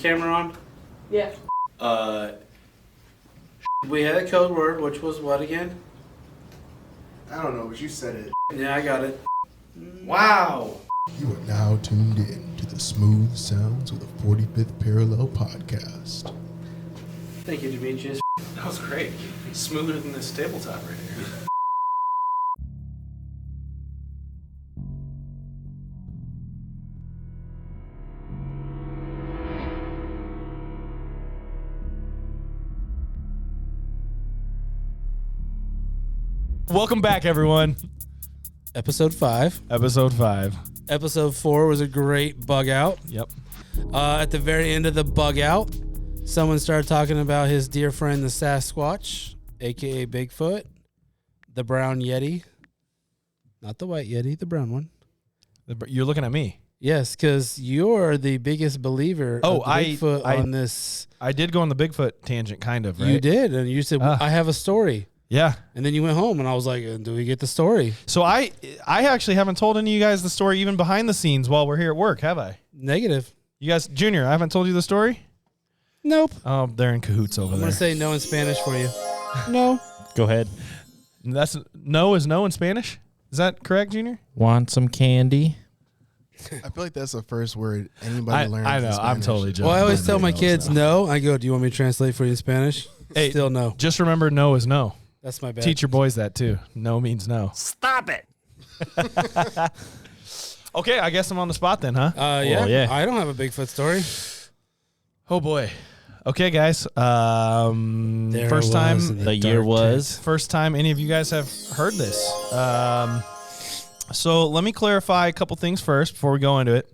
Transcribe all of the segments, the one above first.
the camera on? Yeah. We had a code word, which was what again? I don't know, but you said it. Yeah, I got it. Wow. You are now tuned in to the smooth sounds of the 45th Parallel Podcast. Thank you, Demetrius. That was great. Smoother than this tabletop right here. Welcome back, everyone. Episode 5. Episode 5. Episode 4 was a great bug out. Yep. At the very end of the bug out, someone started talking about his dear friend, the Sasquatch, a.k.a. Bigfoot, the brown Yeti. Not the white Yeti, the brown one. You're looking at me. Yes, because you're the biggest believer of Bigfoot on this. I did go on the Bigfoot tangent, kind of, right? You did, and you said, I have a story. Yeah. And then you went home, and I was like, do we get the story? So I actually haven't told any of you guys the story even behind the scenes while we're here at work, have I? Negative. You guys, Junior, I haven't told you the story? Nope. Oh, they're in cahoots over I'm there. going to say no in Spanish for you. No. Go ahead. That's no is no in Spanish? Is that correct, Junior? Want some candy? I feel like that's the first word anybody learns. I know. in I'm Spanish. totally joking. Well, I always tell my knows kids no. I go, do you want me to translate for you in Spanish? Hey, Still no. Just remember no is no. That's my bad. Teach your boys that too. No means no. Stop it. Okay, I guess I'm on the spot then, huh? Yeah. yeah. I don't have a Bigfoot story. Oh boy. Okay, guys. There First it time. was in The year dark was. First time any of you guys have heard this. So let me clarify a couple things first before we go into it.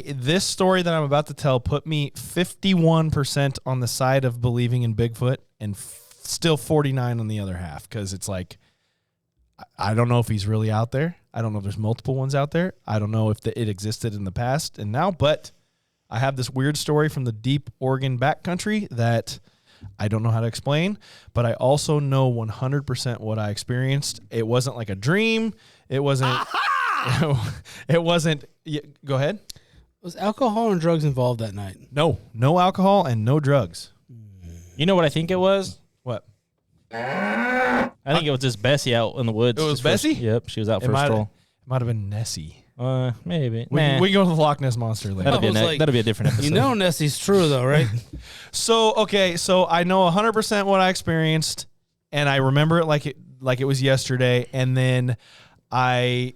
This story that I'm about to tell put me 51% on the side of believing in Bigfoot and still 49 on the other half, because it's like, I don't know if he's really out there. I don't know if there's multiple ones out there. I don't know if it existed in the past and now, but I have this weird story from the deep Oregon backcountry that I don't know how to explain, but I also know 100% what I experienced. It wasn't like a dream. It wasn't. It wasn't. Go ahead. Was alcohol and drugs involved that night? No alcohol and no drugs. You know what I think it was? What? I think it was just Bessie out in the woods. It was just Bessie? Yep, she was out for a It stroll. might have been Nessie. Maybe. We can go to the Loch Ness Monster later. That'll be, I was like, that'll be a different episode. You know Nessie's true, though, right? So I know 100% what I experienced, and I remember it like it was yesterday, and then I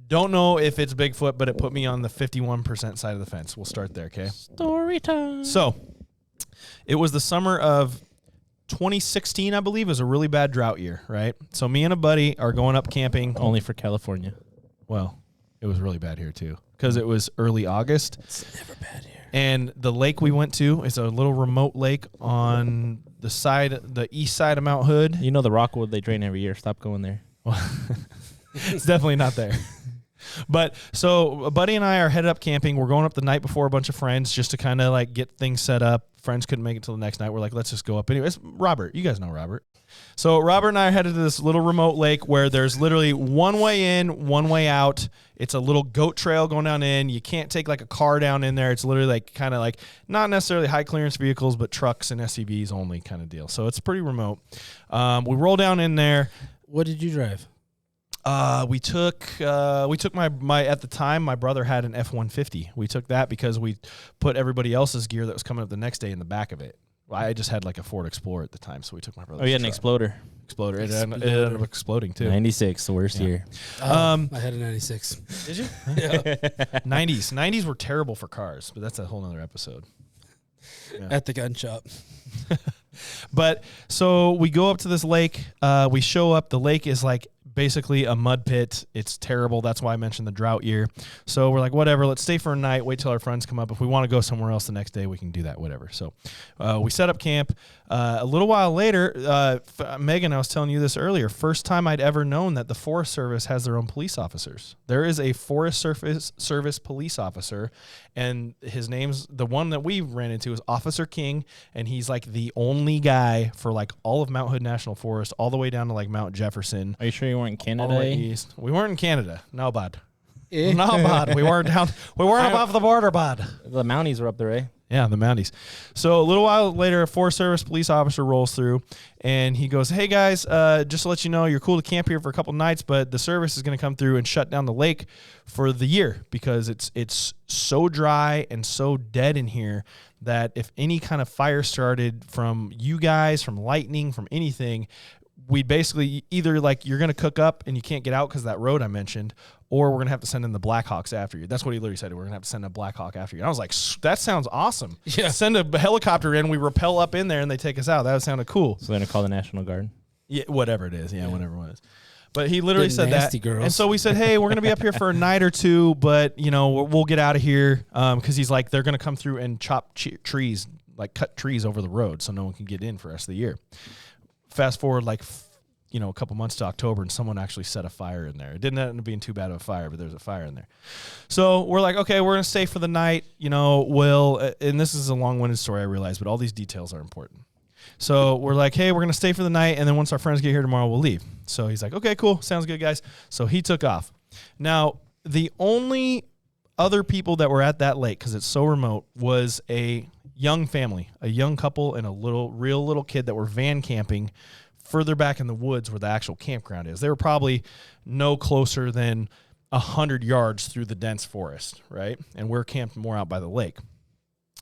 don't know if it's Bigfoot, but it put me on the 51% side of the fence. We'll start there, okay? Story time. So it was the summer of 2016, I believe. It was a really bad drought year, right? So me and a buddy are going up camping. Only for California. Well, it was really bad here too, because it was early August. It's never bad here. And the lake we went to is a little remote lake on the east side of Mount Hood. You know the Rockwood they drain every year. Stop going there. It's definitely not there. But so a buddy and I are headed up camping. We're going up the night before, a bunch of friends, just to kind of like get things set up. Friends couldn't make it till the next night. We're like, let's just go up. Anyways, Robert, you guys know Robert. So Robert and I are headed to this little remote lake where there's literally one way in, one way out. It's a little goat trail going down in. You can't take like a car down in there. It's literally like kind of like not necessarily high clearance vehicles, but trucks and SUVs only kind of deal. So it's pretty remote. We roll down in there. What did you drive? We took my at the time my brother had an F-150. We took that because we put everybody else's gear that was coming up the next day in the back of it. I just had like a Ford Explorer at the time, so we took my brother's. Oh, you had an truck. Exploder. It ended up exploding too. 96, the worst year. I had a 96. Did you? Yeah. 90s were terrible for cars, but that's a whole nother episode. Yeah. At the gun shop. But so we go up to this lake. We show up. The lake is like basically a mud pit. It's terrible. That's why I mentioned the drought year. So we're like, whatever, let's stay for a night, wait till our friends come up. If we want to go somewhere else the next day, we can do that, whatever. So we set up camp. A little while later, Megan, I was telling you this earlier, first time I'd ever known that the Forest Service has their own police officers. There is a Forest Service police officer, and his name's, the one that we ran into is Officer King, and he's like the only guy for like all of Mount Hood National Forest, all the way down to like Mount Jefferson. Are you sure you weren't in All the way Canada? east. We weren't in Canada. No, bud. No, bud. We weren't above the border, bud. The Mounties were up there, eh? Yeah, the Mounties. So a little while later, a Forest Service police officer rolls through, and he goes, "Hey guys, just to let you know, you're cool to camp here for a couple nights, but the service is going to come through and shut down the lake for the year because it's so dry and so dead in here that if any kind of fire started from you guys, from lightning, from anything, we'd basically either like you're going to cook up and you can't get out because of that road I mentioned, or we're going to have to send in the Blackhawks after you." That's what he literally said. We're going to have to send a Blackhawk after you. And I was like, that sounds awesome. Yeah. Send a helicopter in, we rappel up in there, and they take us out. That sounded cool. So they're going to call the National Guard? Yeah, whatever it is. Yeah, whatever it was. But he literally The said nasty that. girls. And so we said, hey, we're going to be up here for a night or two, but, we'll get out of here because he's like, they're going to come through and chop trees, like cut trees over the road so no one can get in for the rest of the year. Fast forward a couple months to October, and someone actually set a fire in there. It didn't end up being too bad of a fire, but there's a fire in there. So we're like, okay, we're going to stay for the night. And this is a long-winded story, I realize, but all these details are important. So we're like, hey, we're going to stay for the night, and then once our friends get here tomorrow, we'll leave. So he's like, okay, cool. Sounds good, guys. So he took off. Now, the only other people that were at that lake, because it's so remote, was a young family, a young couple and a real little kid that were van camping further back in the woods where the actual campground is. They were probably no closer than 100 yards through the dense forest, right? And we're camped more out by the lake.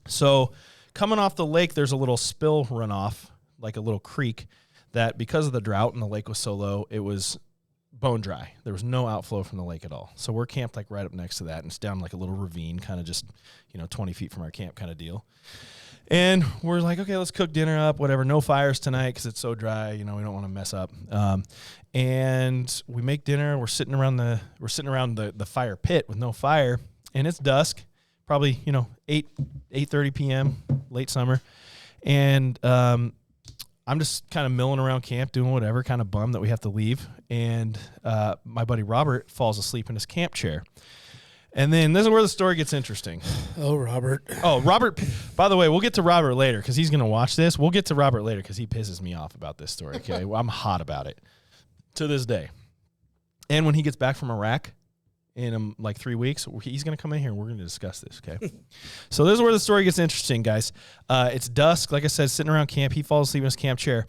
So coming off the lake, there's a little spill runoff, like a little creek, that because of the drought and the lake was so low, it was bone dry. There was no outflow from the lake at all. So we're camped like right up next to that, and it's down like a little ravine, kind of just 20 feet from our camp kind of deal. And we're like, okay, let's cook dinner up, whatever. No fires tonight because it's so dry. We don't want to mess up. And we make dinner. We're sitting around the fire pit with no fire, and it's dusk, probably 8:30 p.m. late summer, and I'm just kind of milling around camp, doing whatever, kind of bummed that we have to leave. And my buddy Robert falls asleep in his camp chair. And then this is where the story gets interesting. Oh, Robert. Oh, Robert. By the way, we'll get to Robert later because he's going to watch this. We'll get to Robert later because he pisses me off about this story. Okay, I'm hot about it to this day. And when he gets back from Iraq in like 3 weeks, he's going to come in here and we're going to discuss this. Okay. So this is where the story gets interesting, guys. It's dusk. Like I said, sitting around camp. He falls asleep in his camp chair.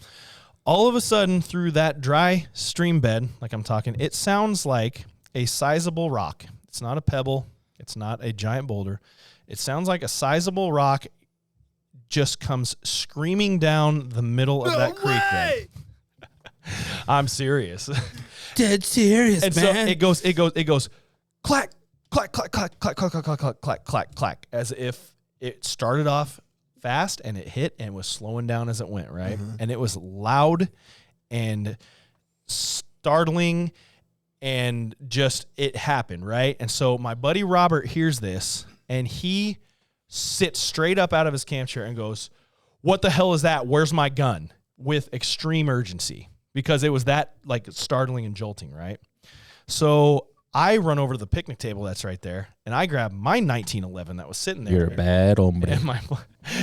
All of a sudden, through that dry stream bed, like I'm talking, it sounds like a sizable rock. It's not a pebble. It's not a giant boulder. It sounds like a sizable rock just comes screaming down the middle of that creek bed. I'm serious. Dead serious, And man. so it goes clack, clack, clack, clack, clack, clack, clack, clack, clack, clack, clack, clack, as if it started off fast and it hit and was slowing down as it went, right? Mm-hmm. And it was loud and startling. And just, it happened, right? And so my buddy Robert hears this, and he sits straight up out of his camp chair and goes, "What the hell is that? Where's my gun?" With extreme urgency, because it was that, like, startling and jolting, right? So I run over to the picnic table that's right there, and I grab my 1911 that was sitting there. You're a bad hombre.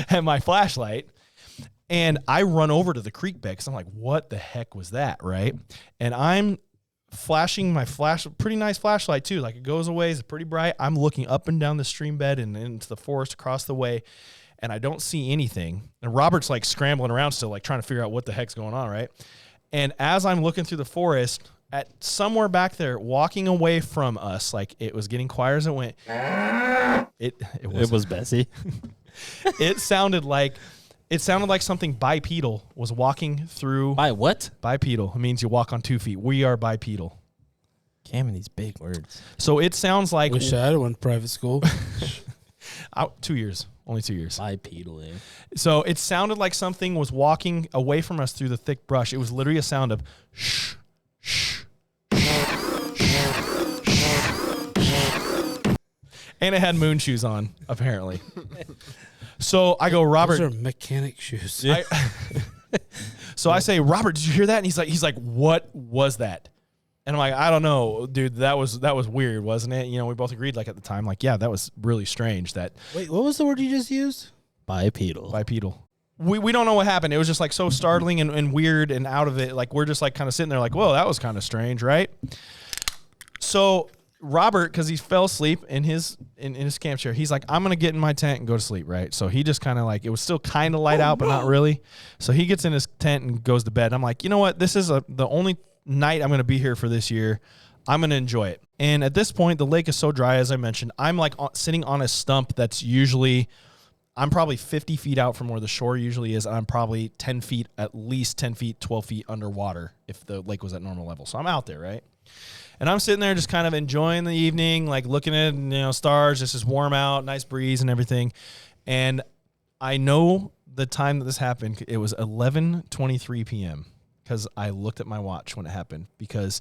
And my flashlight. And I run over to the creek bed because I'm like, what the heck was that, right? And I'm flashing my pretty nice flashlight too. Like, it goes away, it's pretty bright. I'm looking up and down the stream bed and into the forest across the way, and I don't see anything. And Robert's like scrambling around still, like trying to figure out what the heck's going on, right? And as I'm looking through the forest, at somewhere back there, walking away from us, like it was getting quieter as it went. It was Bessie. It sounded like something bipedal was walking through. By what? Bipedal. It means you walk on 2 feet. We are bipedal. Cam, these big words. So it sounds like Wish I had went to private school. 2 years. Only 2 years. Bipedal, eh? So it sounded like something was walking away from us through the thick brush. It was literally a sound of shh, shh, and it had moon shoes on, apparently. So I go, Robert. Those are mechanic shoes. So I say, Robert, did you hear that? And he's like, what was that? And I'm like, I don't know, dude. That was weird, wasn't it? We both agreed, like, at the time, like, yeah, that was really strange. That. Wait, what was the word you just used? Bipedal. Bipedal. We don't know what happened. It was just like so startling and weird and out of it. Like, we're just like kind of sitting there like, whoa, that was kind of strange, right? So Robert, because he fell asleep in his camp chair, he's like, I'm going to get in my tent and go to sleep, right? So he just kind of like, it was still kind of light out, but not really. So he gets in his tent and goes to bed. I'm like, you know what? This is the only night I'm going to be here for this year. I'm going to enjoy it. And at this point, the lake is so dry, as I mentioned. I'm like sitting on a stump that's usually, I'm probably 50 feet out from where the shore usually is. I'm probably 10 feet, at least 10 feet, 12 feet underwater if the lake was at normal level. So I'm out there, right? And I'm sitting there just kind of enjoying the evening, like looking at, stars, just as warm out, nice breeze and everything. And I know the time that this happened, it was 11:23 p.m. because I looked at my watch when it happened, because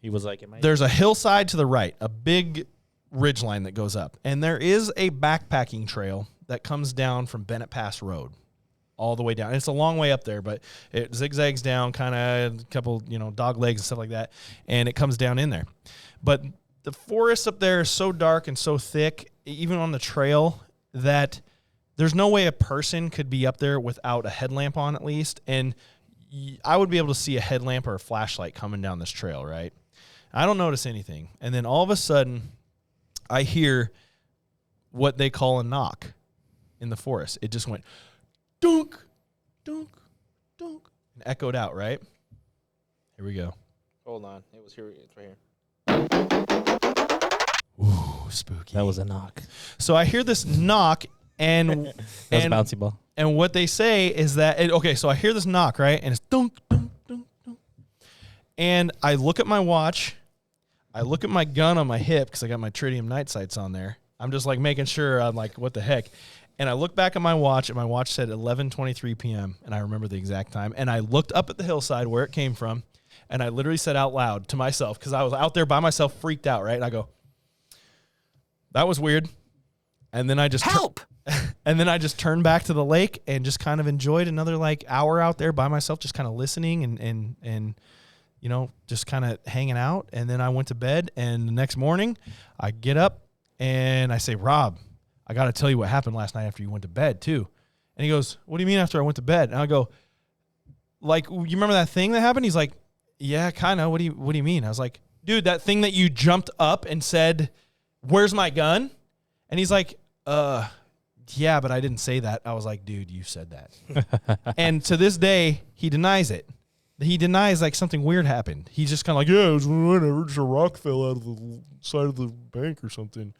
He was like, there's a hillside to the right, a big ridgeline that goes up. And there is a backpacking trail that comes down from Bennett Pass Road all the way down. It's a long way up there, but it zigzags down, kind of a couple, dog legs and stuff like that, and it comes down in there. But the forest up there is so dark and so thick, even on the trail, that there's no way a person could be up there without a headlamp on at least. And I would be able to see a headlamp or a flashlight coming down this trail, right? I don't notice anything. And then all of a sudden, I hear what they call a knock in the forest. It just went dunk, dunk, dunk, and echoed out, right? Here we go. Hold on. It was here. It's right here. Ooh, spooky. That was a knock. So I hear this knock, and That was a bouncy ball. And what they say is that, so I hear this knock, right? And it's dunk, dunk, dunk, dunk. And I look at my watch. I look at my gun on my hip because I got my tritium night sights on there. I'm just like making sure, I'm like, what the heck? And I look back at my watch, and my watch said 11:23 p.m., and I remember the exact time. And I looked up at the hillside where it came from, and I literally said out loud to myself, because I was out there by myself, freaked out, right? And I go, that was weird. And then I just help. And then I just turned back to the lake and just kind of enjoyed another hour out there by myself, just kind of listening and just kind of hanging out. And then I went to bed, and the next morning I get up and I say, Rob, I got to tell you what happened last night after you went to bed too. And he goes, what do you mean after I went to bed? And I go, like, you remember that thing that happened? He's like, yeah, kind of. What do you mean? I was like, dude, that thing that you jumped up and said, where's my gun? And he's like, yeah, but I didn't say that. I was like, dude, you said that. And to this day, he denies it. He denies something weird happened. He's just kind of like, yeah, it was whatever, just a rock fell out of the side of the bank or something.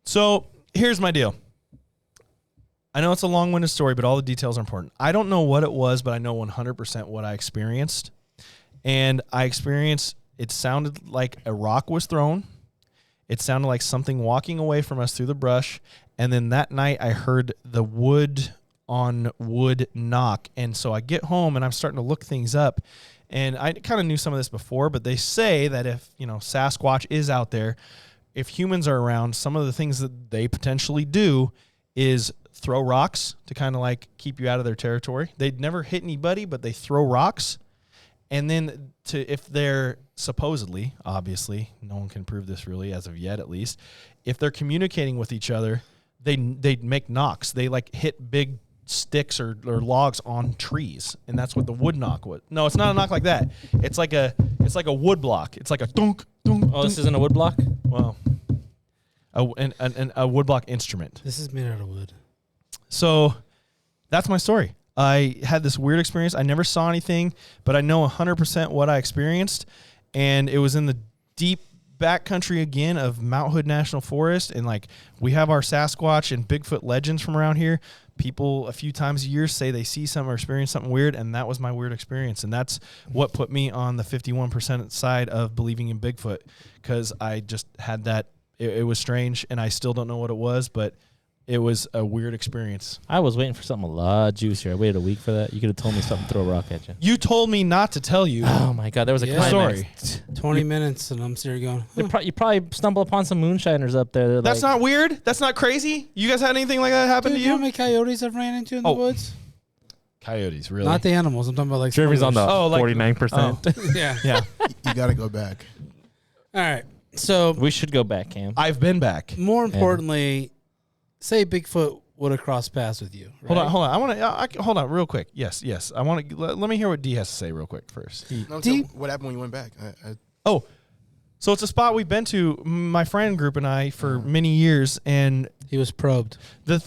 So here's my deal. I know it's a long-winded story, but all the details are important. I don't know what it was, but I know 100% what I experienced. And it sounded like a rock was thrown. It sounded like something walking away from us through the brush. And then that night I heard the wood on wood knock. And so I get home and I'm starting to look things up. And I kind of knew some of this before, but they say that if, Sasquatch is out there, if humans are around, some of the things that they potentially do is throw rocks to kind of keep you out of their territory. They'd never hit anybody, but they throw rocks. And then if they're supposedly, obviously, no one can prove this really as of yet at least, if they're communicating with each other, they make knocks. They hit big sticks or logs on trees, and that's what the wood knock was. No, it's not a knock like that. It's like a wood block. It's like a dunk, dunk. Oh, this isn't a wood block? Well, a wood block instrument. This is made out of wood. So that's my story. I had this weird experience. I never saw anything, but I know 100% what I experienced, and it was in the deep backcountry again of Mount Hood National Forest, and we have our Sasquatch and Bigfoot legends from around here. People a few times a year say they see something or experience something weird, and that was my weird experience, and that's what put me on the 51% side of believing in Bigfoot, because I just had that. It was strange, and I still don't know what it was, but it was a weird experience. I was waiting for something a lot juicier. I waited a week for that. You could have told me something, throw a rock at you. You told me not to tell you. Oh, my God. There was a climax. 20 minutes, and I'm still going. You probably stumble upon some moonshiners up there. That's not weird. That's not crazy. You guys had anything like that happen to You you? know how many coyotes I've ran into in the woods? Coyotes, really? Not the animals. I'm talking about Jeremy's on the spoilers. 49%. Yeah. Yeah. You got to go back. All right. So We should go back, Cam. I've been back. more importantly, say Bigfoot would have crossed paths with you. Right? Hold on. I want to hold on real quick. Yes. I want to let me hear what D has to say real quick first. No, so what happened when you went back? So it's a spot we've been to, my friend group and I, for many years, and He was probed. the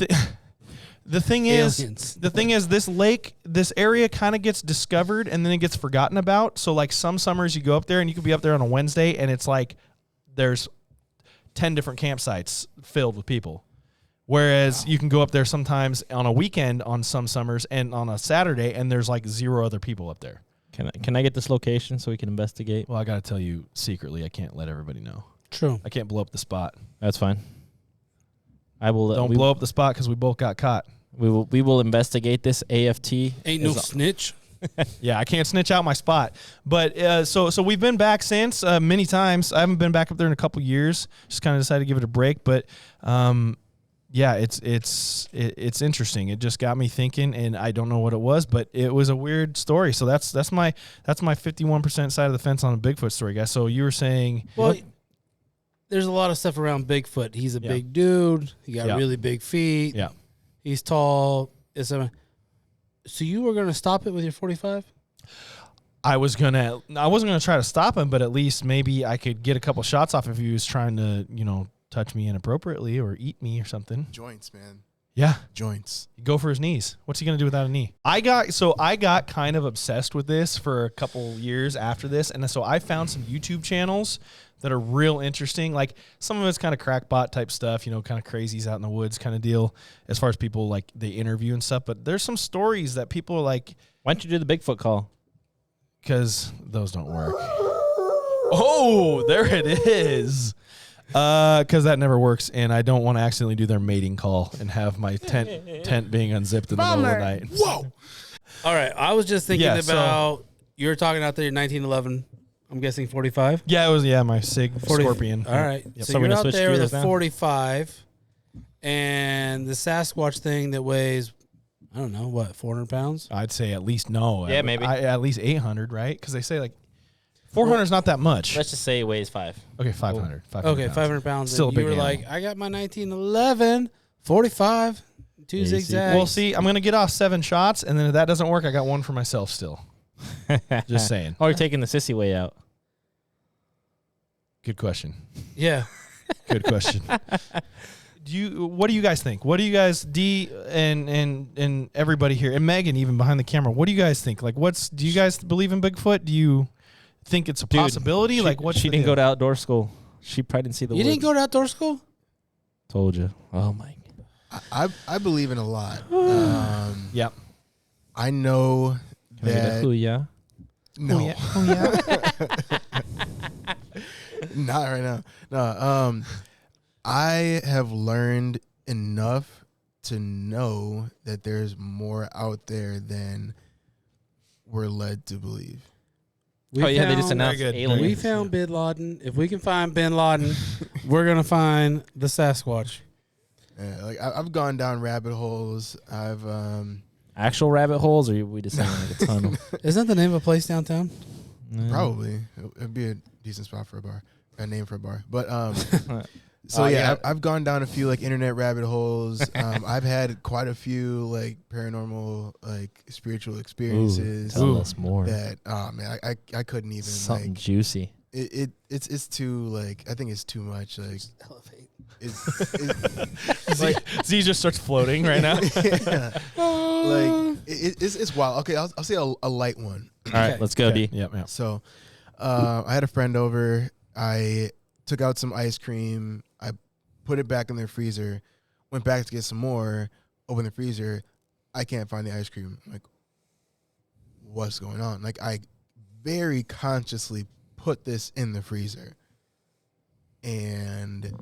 thing Aliens. is, this lake, this area kind of gets discovered and then it gets forgotten about. So like some summers you go up there and you could be up there on a Wednesday and it's like there's 10 different campsites filled with people. Whereas you can go up there sometimes on a weekend on some summers and on a Saturday and there's like 0 other people up there. Can I get this location so we can investigate? Well, I got to tell you secretly, I can't let everybody know. True. I can't blow up the spot. That's fine. I will. Don't blow up the spot because we both got caught. We will investigate this. AFT Ain't no snitch. Yeah, I can't snitch out my spot. But so we've been back since many times. I haven't been back up there in a couple years. Just kind of decided to give it a break. But yeah, it's interesting. It just got me thinking, and I don't know what it was, but it was a weird story. So that's my 51% side of the fence on a Bigfoot story, guys. So you were saying, Well, there's a lot of stuff around Bigfoot. He's a big dude. He got really big feet. yeah. He's tall. So you were going to stop it with your 45? I wasn't gonna try to stop him, but at least maybe I could get a couple shots off if he was trying to, touch me inappropriately or eat me or something. Joints, man. Yeah. Joints. Go for his knees. What's he gonna do without a knee? I got kind of obsessed with this for a couple years after this, and so I found some YouTube channels that are real interesting. Like some of it's kind of crackpot type stuff, kind of crazies out in the woods kind of deal, as far as people like they interview and stuff. But there's some stories that people are like, Why don't you do the Bigfoot call? because those don't work. Oh, there it is. Because that never works, and I don't want to accidentally do their mating call and have my tent being unzipped in the middle of the night. Whoa. All right. I was just thinking Yeah, about, you were talking out there in 1911, I'm guessing 45? Yeah, it was my Sig 40 Scorpion. All right. Yep. So So we're you're gonna out switch there with gears a now? 45 and the Sasquatch thing that weighs, I don't know, what, 400 pounds? I'd say at least no. Yeah, maybe. At least 800, right? Because they say like 400 is not that much. Let's just say it weighs 5. Okay, 500. Okay, pounds. 500 pounds. Still a and big you were animal. like, I got my 1911, 45, 2 Easy. zigzags. Well, see, I'm gonna get off 7 shots, and then if that doesn't work, I got one for myself still. Just saying. Oh, you're taking the sissy way out. Good question. Yeah. Good question. What do you guys think? What do you guys, D and everybody here, and Megan even behind the camera? What do you guys think? Like, do you guys believe in Bigfoot? Do you think it's a possibility? She didn't go to outdoor school. She probably didn't see the You woods. didn't go to outdoor school? Told you. Oh my. I believe in a lot. Yep. I know Can I get a that. hoo-yah? No. Oh yeah. Not right now. No. I have learned enough to know that there's more out there than we're led to believe. We They just found- announced Very good. aliens. We found Bin Laden. If we can find Bin Laden, we're going to find the Sasquatch. I've gone down rabbit holes. I've Actual rabbit holes, or we just saying like a tunnel? Isn't that the name of a place downtown? probably it'd be a decent spot for a bar, a name for a bar. But so Oh, yeah, yeah. I've gone down a few like internet rabbit holes. I've had quite a few like paranormal, like spiritual experiences. Tell us more. That man, I couldn't even Something like juicy. it's too like I think it's too much like Elevate. it's like Z just starts floating right now. yeah. Like it's wild. Okay, I'll say a light one. All right, let's go, Okay. D. Yep. So I had a friend over. I took out some ice cream. I put it back in their freezer. Went back to get some more. Open the freezer. I can't find the ice cream. I'm like, what's going on? Like I very consciously put this in the freezer. And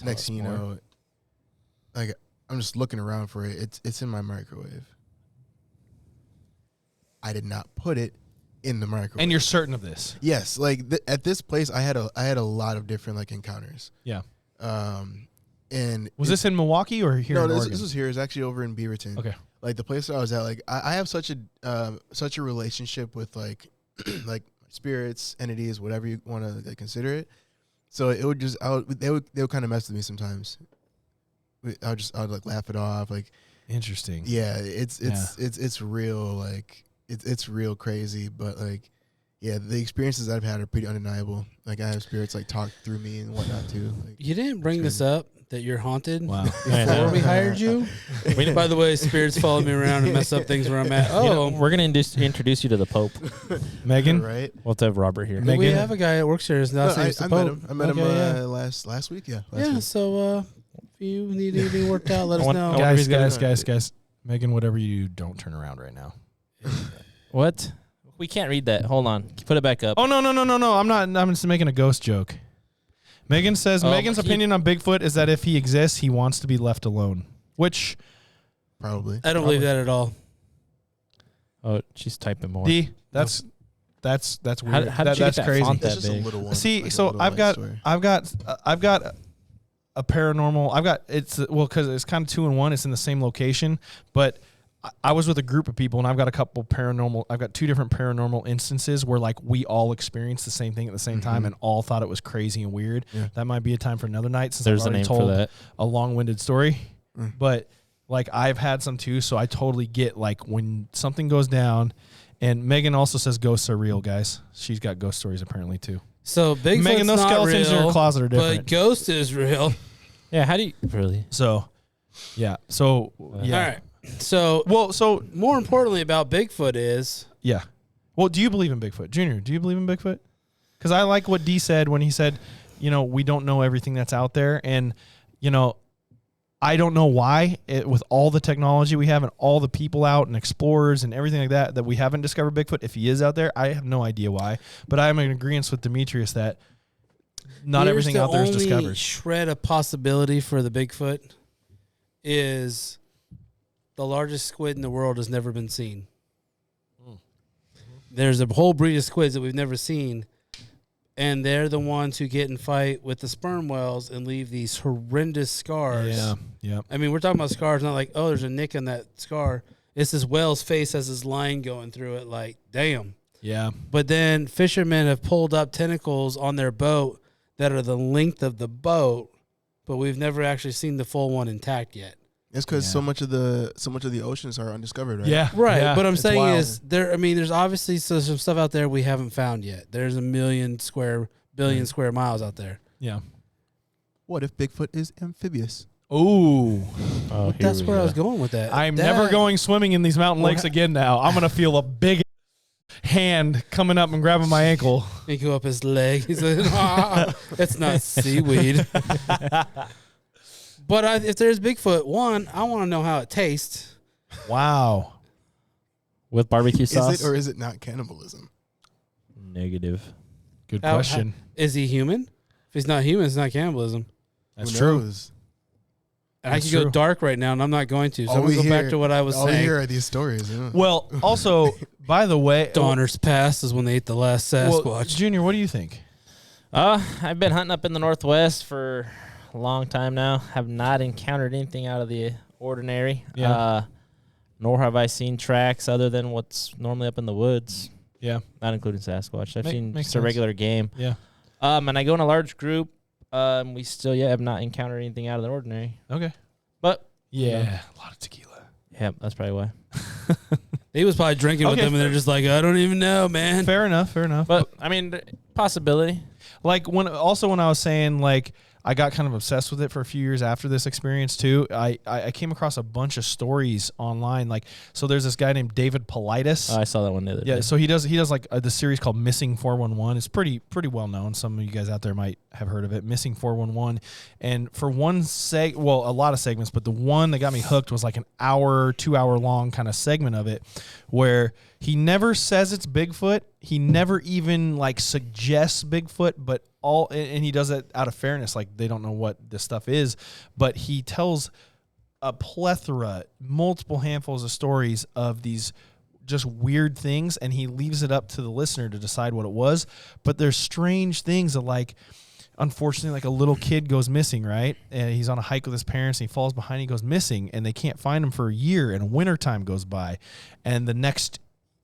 next thing you know, like I'm just looking around for it. It's in my microwave. I did not put it in the microwave. And you're certain of this? Yes, like at this place, I had a lot of different like encounters. Yeah. And Was this in Milwaukee or here no? in This Oregon? was here. It's actually over in Beaverton. Okay. Like the place where I was at. Like I have such a relationship with like like spirits, entities, whatever you want to like, consider it. So it would just they would kind of mess with me sometimes. I would like laugh it off. Like Interesting. yeah, it's real like it's real crazy, but like Yeah, the experiences I've had are pretty undeniable. Like, I have spirits like talk through me and whatnot too. Like, You didn't bring this up that you're haunted. Wow. Before we hired you. By the way, spirits follow me around and mess up things where I'm at. Oh, We're going to introduce you to the Pope. Megan? right? We'll have to have Robert here. we Megan? have a guy that works here. His No, last name is the I met Pope. him. I met him Okay, last week. Yeah. Last yeah. week. So if you need anything worked out, let us know. wonder if he's Guys. Megan, whatever you do, don't turn around right now. What? We can't read that. Hold on. Put it back up. Oh, no. I'm not. I'm just making a ghost joke. Megan says Megan's opinion on Bigfoot is that if he exists, he wants to be left alone. Which, Probably. I don't believe that at all. Oh, she's typing more. D, that's weird. How did you get That's that crazy. font That's that just big? a little one. See, like a so little I've light got story. I've got a paranormal. Because it's kind of 2 in 1. It's in the same location, but I was with a group of people, and I've got a couple paranormal. I've got 2 different paranormal instances where like we all experienced the same thing at the same time, and all thought it was crazy and weird. Yeah. That might be a time for another night, since There's I've a already name for told that. a long-winded story. But like I've had some too, so I totally get like when something goes down. And Megan also says ghosts are real, guys. She's got ghost stories apparently too. So Bigfoot's Megan, those not skeletons in real, your closet are different. but ghost is real. Yeah, how do you really? So, yeah. So, yeah. All right. So Well, so more importantly about Bigfoot is yeah. Well, do you believe in Bigfoot, Junior? Do you believe in Bigfoot? Because I like what D said when he said, we don't know everything that's out there, and I don't know why, with all the technology we have and all the people out and explorers and everything like that we haven't discovered Bigfoot. If he is out there, I have no idea why. But I am in agreement with Demetrius that not here's everything the out there is only discovered. shred of possibility for the Bigfoot is the largest squid in the world has never been seen. There's a whole breed of squids that we've never seen, and they're the ones who get in fight with the sperm whales and leave these horrendous scars. Yeah. I mean, we're talking about scars, not like, oh, there's a nick on that scar. It's this whale's face has this line going through it, like, damn. Yeah. But then fishermen have pulled up tentacles on their boat that are the length of the boat, but we've never actually seen the full one intact yet. It's because so much of the oceans are undiscovered, right? Yeah. Right. Yeah. But I'm It's saying wild. is there's obviously some stuff out there we haven't found yet. There's a billion square miles out there. Yeah. What if Bigfoot is amphibious? Ooh. Oh, That's where I was going with that. I'm That- never going swimming in these mountain Or lakes again now. I'm going to feel a big hand coming up and grabbing my ankle. He go up his leg. He's like, it's not seaweed. But if there's Bigfoot, I want to know how it tastes. Wow. With barbecue sauce? Is it or is it not cannibalism? Negative. Good How- question. Is he human? If he's not human, it's not cannibalism. That's Who true. knows? And I That's could go true. dark right now, and I'm not going to. So All I'm going we to go back hear- to what I was All we saying. hear are these stories. Yeah. Well, also, by the way, Donner's Pass is when they ate the last Sasquatch. well, Junior, what do you think? I've been hunting up in the Northwest for a long time now. Have not encountered anything out of the ordinary. Yeah. Nor have I seen tracks other than what's normally up in the woods, Yeah. not including Sasquatch. I've seen makes just a sense. regular game. Yeah. And I go in a large group. We still have not encountered anything out of the ordinary. Okay. But Yeah. A lot of tequila. yeah, that's probably why. he was probably drinking with Okay, them, and they're just like, I don't even know, man. Fair enough. But I mean, possibility. Like when I was saying, like, I got kind of obsessed with it for a few years after this experience too. I came across a bunch of stories online. Like, so there's this guy named David Politis. I saw that one the other day. So he does like the series called Missing 411. It's pretty well known. Some of you guys out there might have heard of it. Missing 411. And for a lot of segments, but the one that got me hooked was like an 2-hour long kind of segment of it where he never says it's Bigfoot. He never even like suggests Bigfoot, but and he does it out of fairness. Like they don't know what this stuff is, but he tells a plethora, multiple handfuls of stories of these just weird things, and he leaves it up to the listener to decide what it was. But there's strange things that, like, unfortunately, like a little kid goes missing, right? And he's on a hike with his parents, and he falls behind, he goes missing, and they can't find him for a year, and wintertime goes by. And the next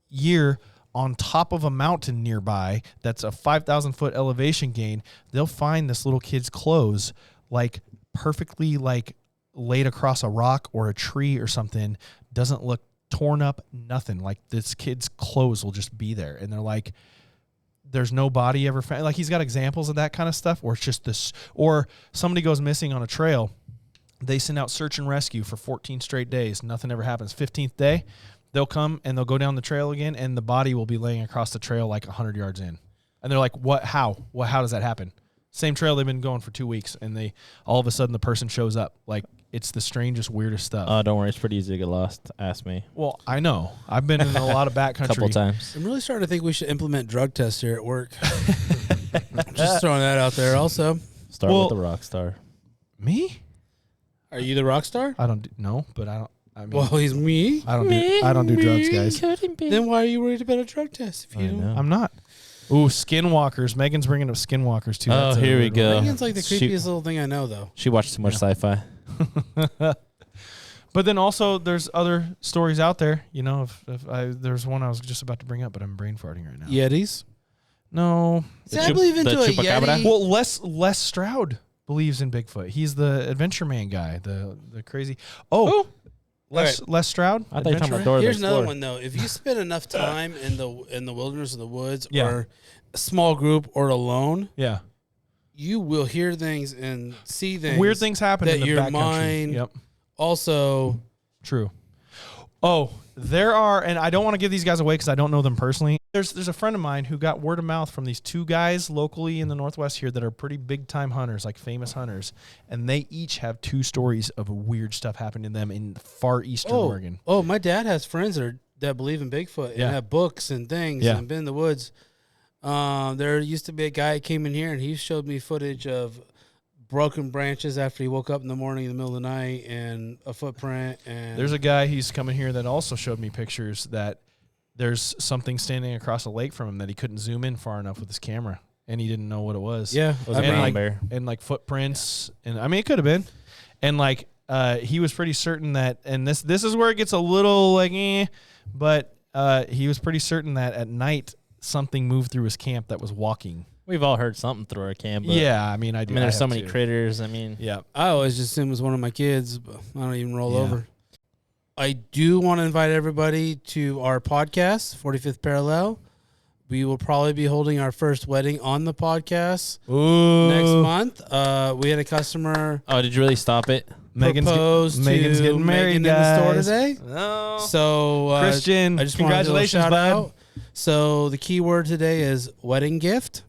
year, on top of a mountain nearby, that's a 5,000-foot elevation gain, they'll find this little kid's clothes, like, perfectly, like, laid across a rock or a tree or something. Doesn't look torn up, nothing. Like, this kid's clothes will just be there. And they're like, there's no body ever found. Like he's got examples of that kind of stuff, or it's just this, or somebody goes missing on a trail. They send out search and rescue for 14 straight days. Nothing ever happens. 15th day, they'll come and they'll go down the trail again, and the body will be laying across the trail like 100 yards in. And they're like, what, how? Well, how does that happen? Same trail they've been going for 2 weeks, and they all of a sudden the person shows up. Like, it's the strangest, weirdest stuff. Don't worry, it's pretty easy to get lost. Ask me. Well, I know. I've been in a lot of backcountry. Couple times. I'm really starting to think we should implement drug tests here at work. Just throwing that out there. Also, Start Well- with the rock star. Me? are you the rock star? I don't do, no, but I don't. I mean, Well, he's me. I don't do drugs, guys. Then why are you worried about a drug test if you I don't? know. I'm not. Ooh, skinwalkers. Megan's bringing up skinwalkers too. Oh, That's a here we weird one. go. Megan's like the She- creepiest little thing I know, though. She watched too much sci-fi. But then also, there's other stories out there. You know, there's one I was just about to bring up, but I'm brain farting right now. Yetis. No. See, I believe into a chupacabra? Yeti. Well, Les Stroud believes in Bigfoot. He's the Adventure Man guy, the crazy. Oh, Les Stroud. I thought you were talking Adventure about Man? Dora the Here's another Explorer. one though. If you spend enough time in the wilderness of the woods, Yeah. or a small group, or alone, Yeah. you will hear things and see things. Weird things happen that in the your backcountry. mind- Yep. Also, True. Oh, there are, and I don't want to give these guys away because I don't know them personally. There's a friend of mine who got word of mouth from these two guys locally in the Northwest here that are pretty big time hunters, like famous hunters, and they each have 2 stories of weird stuff happening to them in far eastern Oregon. Oh, my dad has friends that believe in Bigfoot and Yeah. have books and things Yeah. and been in the woods. There used to be a guy that came in here and he showed me footage of broken branches after he woke up in the morning in the middle of the night and a footprint. And There's a guy he's coming here that also showed me pictures that there's something standing across a lake from him that he couldn't zoom in far enough with his camera, and he didn't know what it was. yeah, Was I it mean, brown like- bear? And like footprints, and I mean it could have been, and like he was pretty certain that, and this is where it gets a little like, but he was pretty certain that at night something moved through his camp that was walking. We've all heard something through our camp. But Yeah, I mean I do. I mean, there's so have many too. critters. I mean, Yeah, I always just assume it was one of my kids, but I don't even roll Yeah. over. I do want to invite everybody to our podcast, 45th Parallel. We will probably be holding our first wedding on the podcast Ooh. next month. We had a customer oh, did you really stop it? propose Megan's to getting married, Megan in the store guys. today. No. So Christian, I just wanted to do a congratulations, shout bud. out. So the key word today is wedding gift.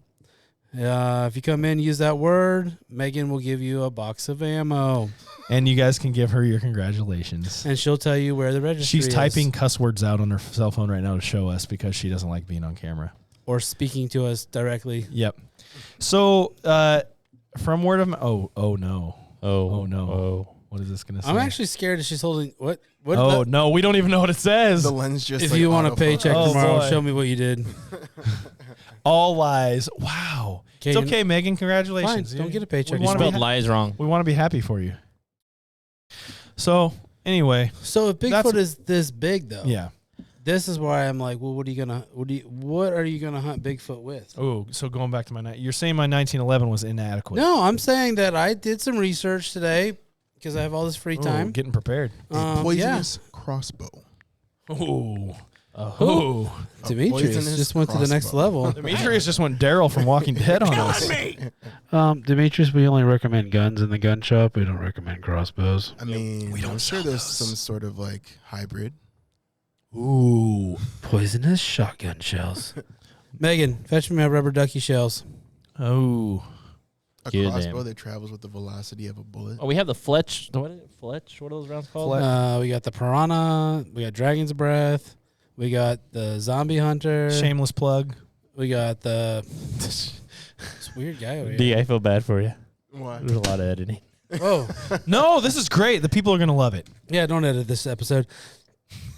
If you come in, use that word. Megan will give you a box of ammo, And you guys can give her your congratulations. and she'll tell you where the registry She's is. typing cuss words out on her cell phone right now to show us because she doesn't like being on camera. or speaking to us directly. Yep. So, from word of oh no. Oh no. Oh. What is this gonna say? I'm actually scared that she's holding what? Oh no, we don't even know what it says. The lens just. If like, you want a autofocus. paycheck Oh, tomorrow, boy. show me what you did. All lies. Wow. It's Okay, okay, Megan. Congratulations. Fine, don't get a paycheck. We You wanna be spelled lies wrong. We want to be happy for you. So anyway, So if That's- Bigfoot is this big, though, yeah. this is why I'm like, well, what are you gonna hunt Bigfoot with? Oh, so going back to my night, you're saying my 1911 was inadequate. No, I'm saying that I did some research today because I have all this free Ooh, time. getting prepared. A poisonous crossbow. Ooh. Oh. Demetrius poisonous just went to the next crossbow. level. Demetrius just went Daryl from Walking Dead on us. Demetrius, we only recommend guns in the gun shop. We don't recommend crossbows. I mean, We don't I'm sure sell there's those. some sort of like hybrid. Ooh. Poisonous shotgun shells. Megan, fetch me my rubber ducky shells. Oh. A Good crossbow damn. that travels with the velocity of a bullet. Oh, we have the Fletch. What is it? Fletch? What are those rounds called? We got the piranha. We got dragon's breath. We got the zombie hunter. Shameless plug. We got the this weird guy over here. D, I feel bad for you. Why? There's a lot of editing. Oh, No, this is great. The people are going to love it. yeah, don't edit this episode.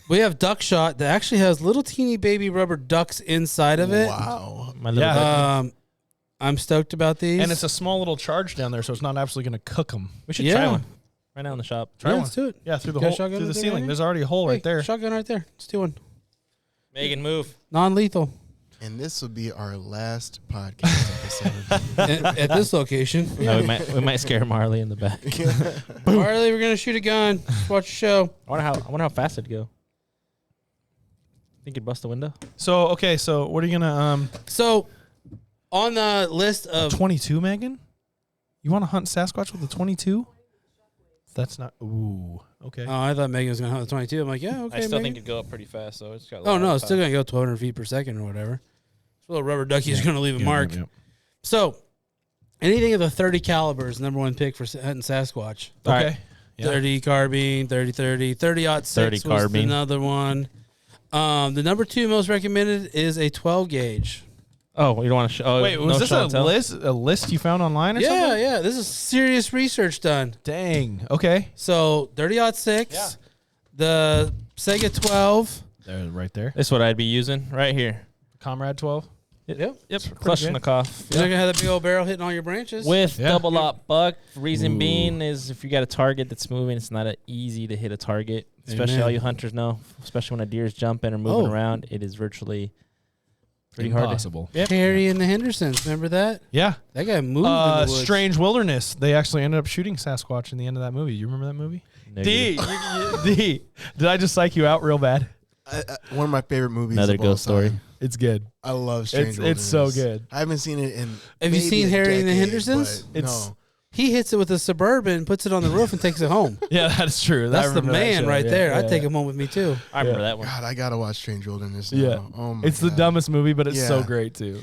We have duck shot that actually has little teeny baby rubber ducks inside of it. Wow. My little Yeah. I'm stoked about these. And it's a small little charge down there, so it's not absolutely going to cook them. we should yeah. try one right now in the shop. Try Yeah, one. let's do it. Yeah, through the Got a hole, shotgun through the right there, ceiling. Megan? There's already a hole Hey, right there. Shotgun right there. Let's do one. Megan, move. Non-lethal. And this will be our last podcast episode. at this location. No, we might scare Marley in the back. Marley, we're gonna shoot a gun. Watch the show. I wonder how fast it'd go. Think you'd bust the window? So, okay, so what are you going to So On the list of 22, Megan? You want to hunt Sasquatch with a 22? That's not. Ooh. Okay. Oh, I thought Megan was going to hunt the 22. I'm like, yeah, okay, I still Megan. think it'd go up pretty fast, so it's got. Oh, no, it's still going to go 1,200 feet per second or whatever. So a little rubber ducky is going to leave a mark. Yeah. So anything of the 30 caliber is number one pick for hunting Sasquatch. Okay. Yeah. 30 carbine, 30-30, 30-06 30 was carbine. another one. The number 2 most recommended is a 12 gauge. Oh, you don't want to show? Oh, Wait, was this a list you found online or Yeah, something? yeah. This is serious research done. Dang. Okay. So 30-06, Yeah. the Sega 12. There, right there. This is what I'd be using right here. Comrade 12. Yep. Yep, Kalashnikov. You're not gonna have that big old barrel hitting all your branches. With Yeah. double op buck. Reason Ooh. being is if you got a target that's moving, it's not easy to hit a target. Especially Amen. all you hunters know. Especially when a deer's jumping or moving Oh. around, it is virtually pretty hard. Impossible. Harry and the Hendersons. Remember that? Yeah. That guy moved in the woods. Strange Wilderness. They actually ended up shooting Sasquatch in the end of that movie. You remember that movie? Negative. D. Did I just psych you out real bad? One of my favorite movies. Another of all ghost story. time. It's good. I love Strange It's so Wilderness. good. I haven't seen it in. Have you maybe seen a Harry and the decade, Hendersons? but It's- no. He hits it with a Suburban, puts it on the roof, and takes it home. Yeah, that's true. That's I the remember that man show. right Yeah, there. yeah. I'd take him home with me too. I remember that one. God, I gotta watch Strange Wilderness now. Yeah. Oh my It's the God. dumbest movie, but it's so Yeah. great too.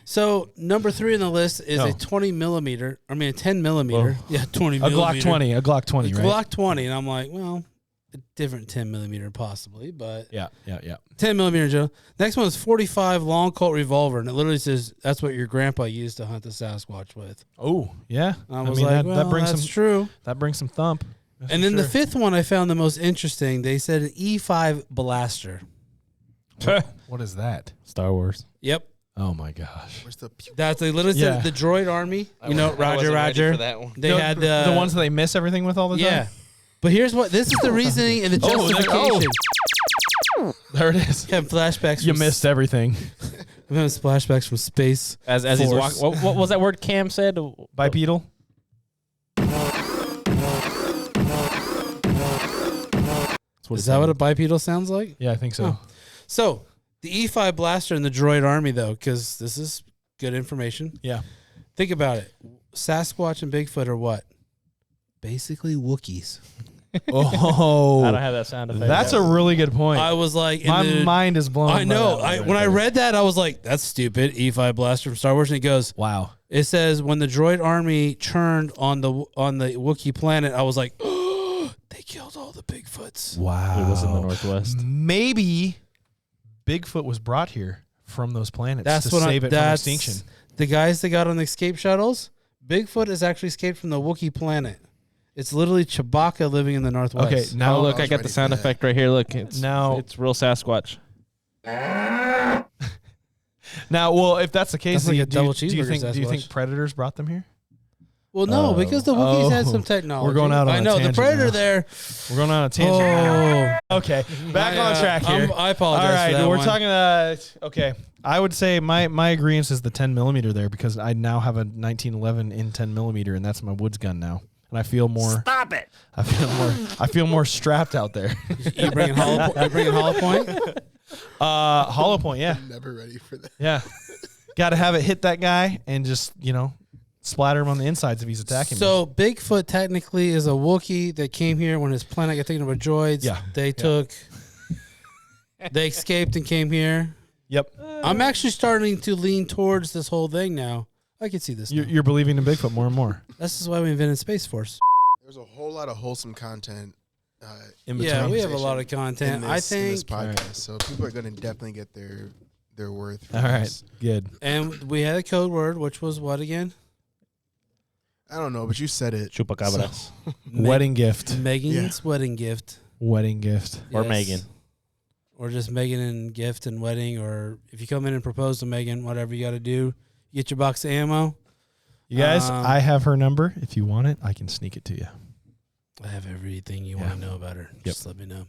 So number 3 on the list is Oh. a 20 millimeter. I mean a 10 millimeter. Oh. Yeah, 20 A millimeter. Glock 20. A Glock 20, A right? Glock 20, and I'm like, well, a different 10 millimeter possibly, but Yeah. 10 millimeter. Joe. Next one is 45 long Colt revolver, and it literally says that's what your grandpa used to hunt the Sasquatch with. Oh, yeah. And I was mean, like, that, well, that brings that's some true. that brings some thump. That's And for then the sure. 5th one I found the most interesting. They said an E5 blaster. What is that? Star Wars. Yep. Oh my gosh. Where's the pew? That's they literally Yeah. said the droid army. You know, Roger. For that one. They No, had the ones that they miss everything with all the time. yeah. But here's what this is the reasoning and the Oh, there- justification. There it is. Having flashbacks. You from missed everything. I'm having flashbacks from space. As he's Force. walking. What was that word Cam said? Bipedal. Is that what a bipedal sounds like? Yeah, I think so. Oh. So the E5 blaster and the droid army, though, because this is good information. Yeah. Think about it. Sasquatch and Bigfoot are what? Basically Wookiees. Oh, I don't have that sound effect. that's a really good point. I was like, My mind is blown. I by know. that one right When I there. read that, I was like, that's stupid. E5 blaster from Star Wars, and it goes. Wow. It says when the droid army churned on the Wookiee planet, I was like, oh, they killed all the Bigfoots. Wow. It was in the Northwest. Maybe Bigfoot was brought here from those planets That's to what save it from that's extinction. the guys that got on the escape shuttles. Bigfoot has actually escaped from the Wookiee planet. It's literally Chewbacca living in the Northwest. Okay, now Oh, look, I I was got ready the for sound that. effect right here. Look, it's Now- it's real Sasquatch. Now, well, if that's the case, That's like a do you double do you cheeseburger think Sasquatch. predators brought them here? Well, no, because the Wookiees had some technology. We're going out on I a know the tangent predator now. there. We're going on a tangent. now. Oh, Okay, back on track here. I apologize. All right, for that we're one. talking. Okay, I would say my agreement is the 10 millimeter there because I now have a 1911 in 10 millimeter, and that's my woods gun now, and I feel more. Stop it! I feel more strapped out there. You bringing hollow point? Hollow point, yeah, Never ready for that. yeah. Got to have it hit that guy and just splatter him on the insides if he's attacking me. So Bigfoot technically is a Wookiee that came here when his planet got taken over droids. Yeah. They escaped and came here. Yep, I'm actually starting to lean towards this whole thing now. I can see this. Now. you're believing in Bigfoot more and more. This is why we invented Space Force. There's a whole lot of wholesome content. In Yeah, between. we have a lot of content. in I this, in this think, podcast, so people are going to definitely get their worth. from All right, this. good. and we had a code word, which was what again? I don't know, but you said it. Chupacabras. Wedding gift. Megan's wedding gift. Wedding gift. Or Yes. Megan. Or just Megan and gift and wedding, or if you come in and propose to Megan, whatever you got to do, get your box of ammo. You guys, Um, I have her number. If you want it, I can sneak it to you. I have everything you want to know about her. Just let me know.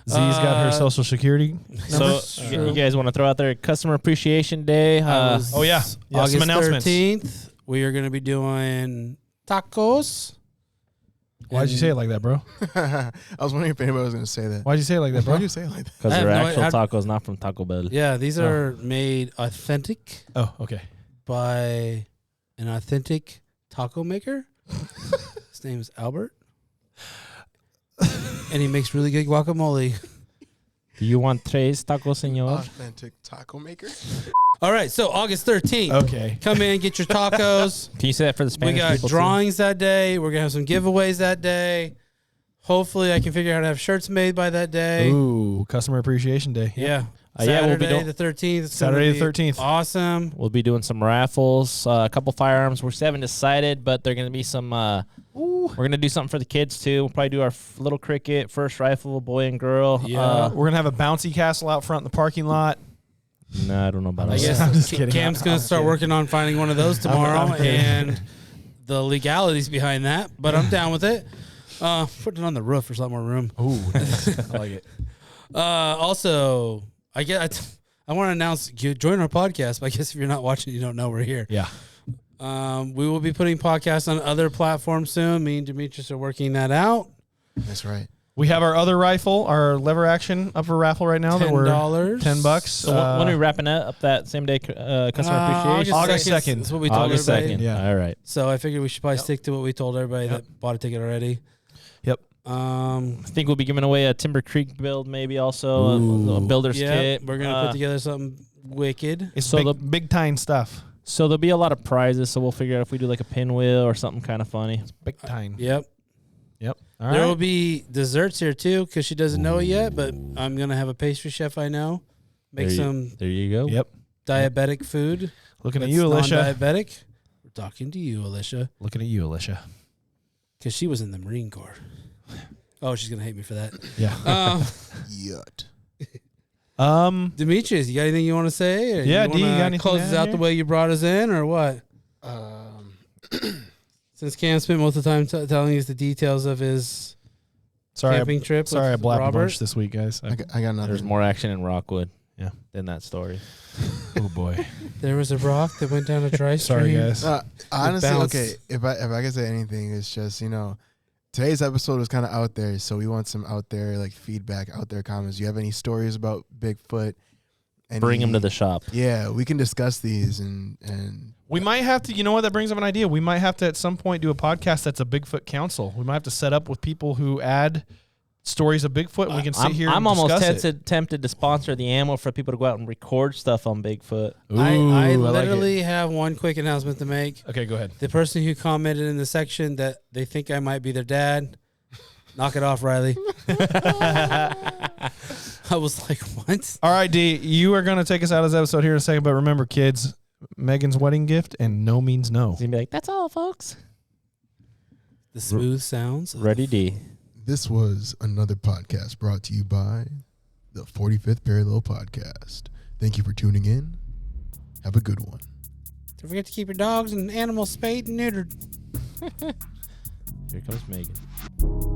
Z's got her social security. So True. you guys want to throw out there Customer Appreciation Day? Oh, yeah. Yeah, August some announcements. 13th, we are going to be doing tacos. Why'd you say it like that, bro? I was wondering if anybody was going to say that. Why'd you say it like that, bro? Why'd you say it like that? Because I have they're no actual idea. tacos, not from Taco Bell. Yeah, these are made authentic Oh, okay. by an authentic taco maker. His name is Albert. And he makes really good guacamole. Do you want tres tacos, senor? Authentic taco maker. All right, so August 13th. Okay. Come in, get your tacos. Can you say that for the We Spanish got people drawings that day. We're going to have some giveaways that day. Hopefully, I can figure out how to have shirts made by that day. Ooh, Customer Appreciation Day. Yeah. Yeah, we'll be Saturday the 13th. It's Saturday gonna the be 13th. Awesome. We'll be doing some raffles, a couple firearms. We still haven't decided, but they're going to be some. We're going to do something for the kids, too. We'll probably do our little cricket, first rifle, boy and girl. Yeah. We're gonna have a bouncy castle out front in the parking lot. No, I don't know about I that. guess I'm just kidding. Cam's going I'm to start kidding. working on finding one of those tomorrow I'm kidding. and the legalities behind that, but I'm down with it. Put it on the roof for some more room. Ooh, nice. I like it. Also, I want to announce join our podcast, but I guess if you're not watching, you don't know we're here. Yeah. We will be putting podcasts on other platforms soon. Me and Demetrius are working that out. That's right. We have our other rifle, our lever action, up for raffle right now. That we're $10. $10. So when are we wrapping up that same day, customer appreciation? August 2nd. That's what we told August everybody. 2nd. Yeah. All right. So I figured we should probably stick to what we told everybody that bought a ticket already. Yep. I think we'll be giving away a Timber Creek build, maybe also a builder's kit. We're gonna put together something wicked. It's So big time stuff. So there'll be a lot of prizes. So we'll figure out if we do like a pinwheel or something kind of funny. Big time. Yep. Yep. All There will right. be desserts here too, because she doesn't know it yet. But I'm gonna have a pastry chef I know make some There you go. Yep. diabetic food. Looking at that's you, Alicia. Non-diabetic. We're talking to you, Alicia, Looking at you, Alicia. because she was in the Marine Corps. Oh, she's gonna hate me for that. Yeah. Yut. Demetrius, you got anything you want to say? Or Yeah, D, you wanna got anything close to us add out the here? way you brought us in, or what? Since Cam spent most of the time telling us the details of his Sorry. camping trip. Sorry, I with blabbed a Robert. bunch this week, guys. I got nothing. There's more action in Rockwood. Yeah. Than that story. Oh boy. There was a rock that went down a dry stream. Sorry, guys. Honestly, bounced. okay. If I can say anything, it's just today's episode was kind of out there, so we want some out there like feedback, out there comments. You have any stories about Bigfoot? Bring him to the shop. Yeah, we can discuss these and We might have to, you know what, that brings up an idea. We might have to at some point do a podcast that's a Bigfoot council. We might have to set up with people who add stories of Bigfoot, and we can sit here I'm and almost discuss it. tempted to sponsor the ammo for people to go out and record stuff on Bigfoot. I like literally have one quick announcement to make. Okay, go ahead. The person who commented in the section that they think I might be their dad, knock it off, Riley. I was like, what? All right, D, you are going to take us out of this episode here in a second, but remember, kids, Megan's wedding gift and no means no. He's gonna be like, "That's all, folks." The smooth sounds. Ready, D. This was another podcast brought to you by the 45th Parallel Podcast. Thank you for tuning in. Have a good one. Don't forget to keep your dogs and animals spayed and neutered. Here comes Megan.